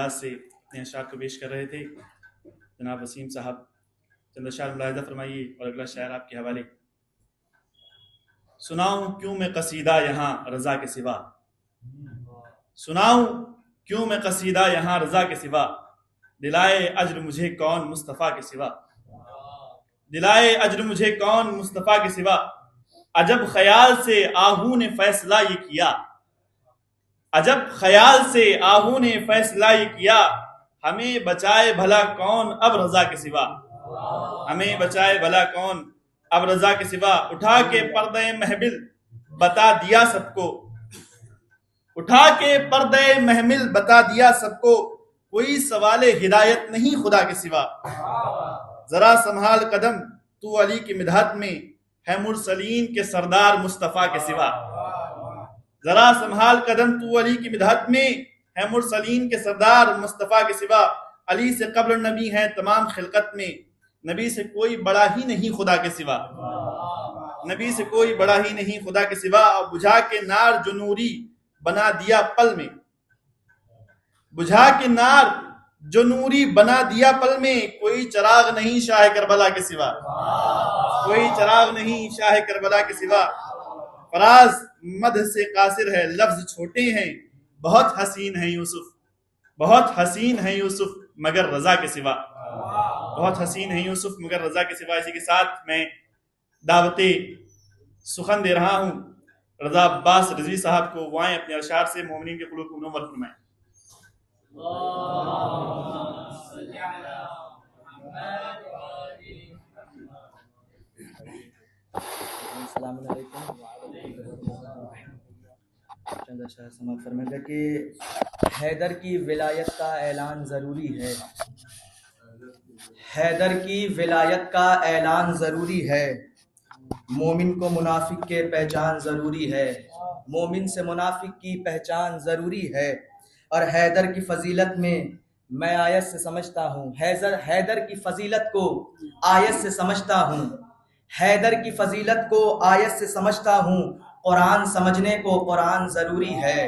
انداز سے اپنے اشعار کو پیش کر رہے تھے جناب وسیم صاحب. چند اشعار ملاحظہ فرمائیے اور اگلا شاعر آپ کے حوالے. سناؤں کیوں میں قصیدہ یہاں رضا کے سوا، سناؤں کیوں میں قصیدہ یہاں رضا کے سوا، دلائے اجر مجھے کون مصطفیٰ کے سوا، دلائے اجر مجھے کون مصطفیٰ کے سوا. عجب خیال سے آہو نے فیصلہ یہ کیا، عجب خیال سے آہو نے فیصلہ یہ کیا، ہمیں بچائے بھلا کون اب رضا کے سوا، ہمیں بچائے بھلا کون اب رضا کے سوا. اٹھا کے پردہ محمل بتا دیا سب کو، اٹھا کے پردہ محمل بتا دیا سب کو، کوئی سوال ہدایت نہیں خدا کے سوا. ذرا سنبھال قدم تو علی کی مدحت میں، ہے مرسلین کے سردار مصطفیٰ کے سوا. ذرا سنبھال قدم تو علی کی مدحت میں، ہے مرسلین کے سردار مصطفیٰ کے سوا. علی سے قبل نبی ہیں تمام خلقت میں، نبی سے کوئی بڑا ہی نہیں خدا کے سوا، نبی سے کوئی بڑا ہی نہیں خدا کے سوا. اور بجھا کے نار جو نوری بنا دیا پل میں، بجھا کے نار جو نوری بنا دیا پل میں، کوئی چراغ نہیں شاہ کربلا کے سوا، کوئی چراغ نہیں شاہ کربلا کے سوا. فراز مدح سے قاصر ہے لفظ چھوٹے ہیں، بہت حسین ہیں یوسف، بہت حسین ہیں یوسف مگر رضا کے سوا، بہت حسین ہیں یوسف مگر رضا کے سوا. اسی کے ساتھ میں دعوت سخن دے رہا ہوں رضا عباس رضوی صاحب کو، وائیں اپنے اشعار سے مومنین کے قلوب کو منور فرمائیں. السلام علیکم. چند اشعار سماعت فرمائیے گا کہ حیدر کی ولایت کا اعلان ضروری ہے، حیدر کی ولایت کا اعلان ضروری ہے، مومن کو منافق کے پہچان ضروری ہے، مومن سے منافق کی پہچان ضروری ہے. اور حیدر کی فضیلت میں آیت سے سمجھتا ہوں، حیدر کی فضیلت کو آیت سے سمجھتا ہوں، حیدر کی فضیلت کو آیت سے سمجھتا ہوں. قرآن سمجھنے کو قرآن ضروری ہے،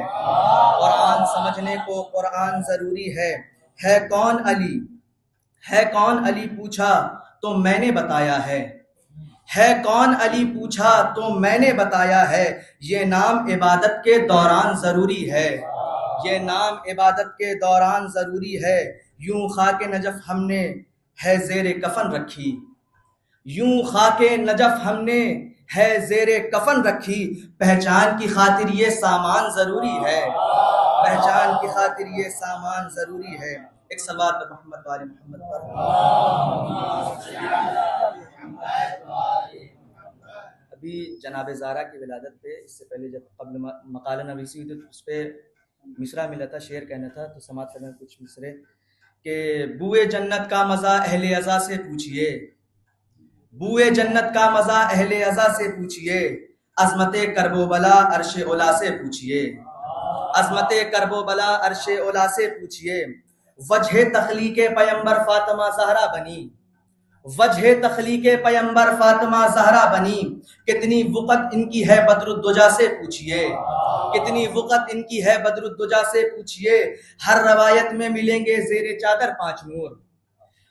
قرآن سمجھنے کو قرآن ضروری ہے. ہے کون علی، ہے کون علی پوچھا تو میں نے بتایا ہے کون علی پوچھا تو میں نے بتایا ہے. یہ نام عبادت کے دوران ضروری ہے، یہ نام عبادت کے دوران ضروری ہے. یوں خاک نجف ہم نے ہے زیر کفن رکھی، یوں خاک نجف ہم نے ہے زیر کفن رکھی. پہچان کی خاطر یہ سامان ضروری ہے، پہچان کی خاطر یہ سامان ضروری ہے. ایک صلوات پر محمد وآل محمد پر. ابھی جناب زہرا کی ولادت پہ، اس سے پہلے جب قبل مقالہ نویسی ہوئی تھی تو اس پہ مصرع ملا تھا، شعر کہنا تھا، تو سماعت کرنے کچھ مصرے کہ بوئے جنت کا مزہ اہل عزا سے پوچھئے، بوئے جنت کا مزہ اہل عزا سے پوچھئے، عظمت کرب و بلا عرش اولا سے پوچھئے، عظمت کرب و بلا عرش اولا سے پوچھئے. وجہ تخلیق پیمبر فاطمہ زہرا بنی، وجہ تخلیق پیمبر فاطمہ زہرا بنی. کتنی وقت ان کی ہے بدر الدجا سے پوچھئے، کتنی وقت ان کی ہے بدر الدجا سے پوچھئے. ہر روایت میں ملیں گے زیر چادر 5 نور،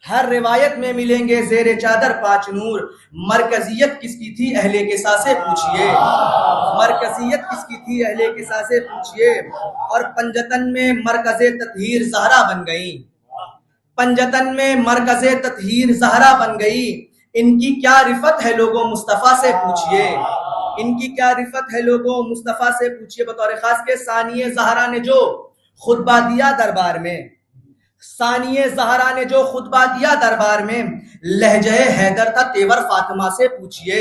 ہر روایت میں ملیں گے زیر چادر 5 نور. مرکزیت کس کی تھی اہل کسا سے پوچھئے، مرکزیت کس کی تھی اہل کسا سے پوچھئے. اور پنجتن میں مرکز تطہیر زہرا بن گئی، پنجتن میں مرکز تطہیر زہرا بن گئی. ان کی کیا رفت ہے لوگوں مصطفیٰ سے پوچھئے، ان کی کیا رفت ہے لوگوں مصطفیٰ سے پوچھئے. بطور خاص کے ثانیہ زہرا نے جو خطبہ دیا دربار میں، ثانیہ زہرا نے جو خطبہ دیا دربار میں، لہجہ حیدر تھا تیور فاطمہ سے پوچھئے،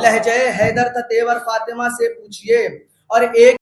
لہجہ حیدر تھا تیور فاطمہ سے پوچھئے. اور ایک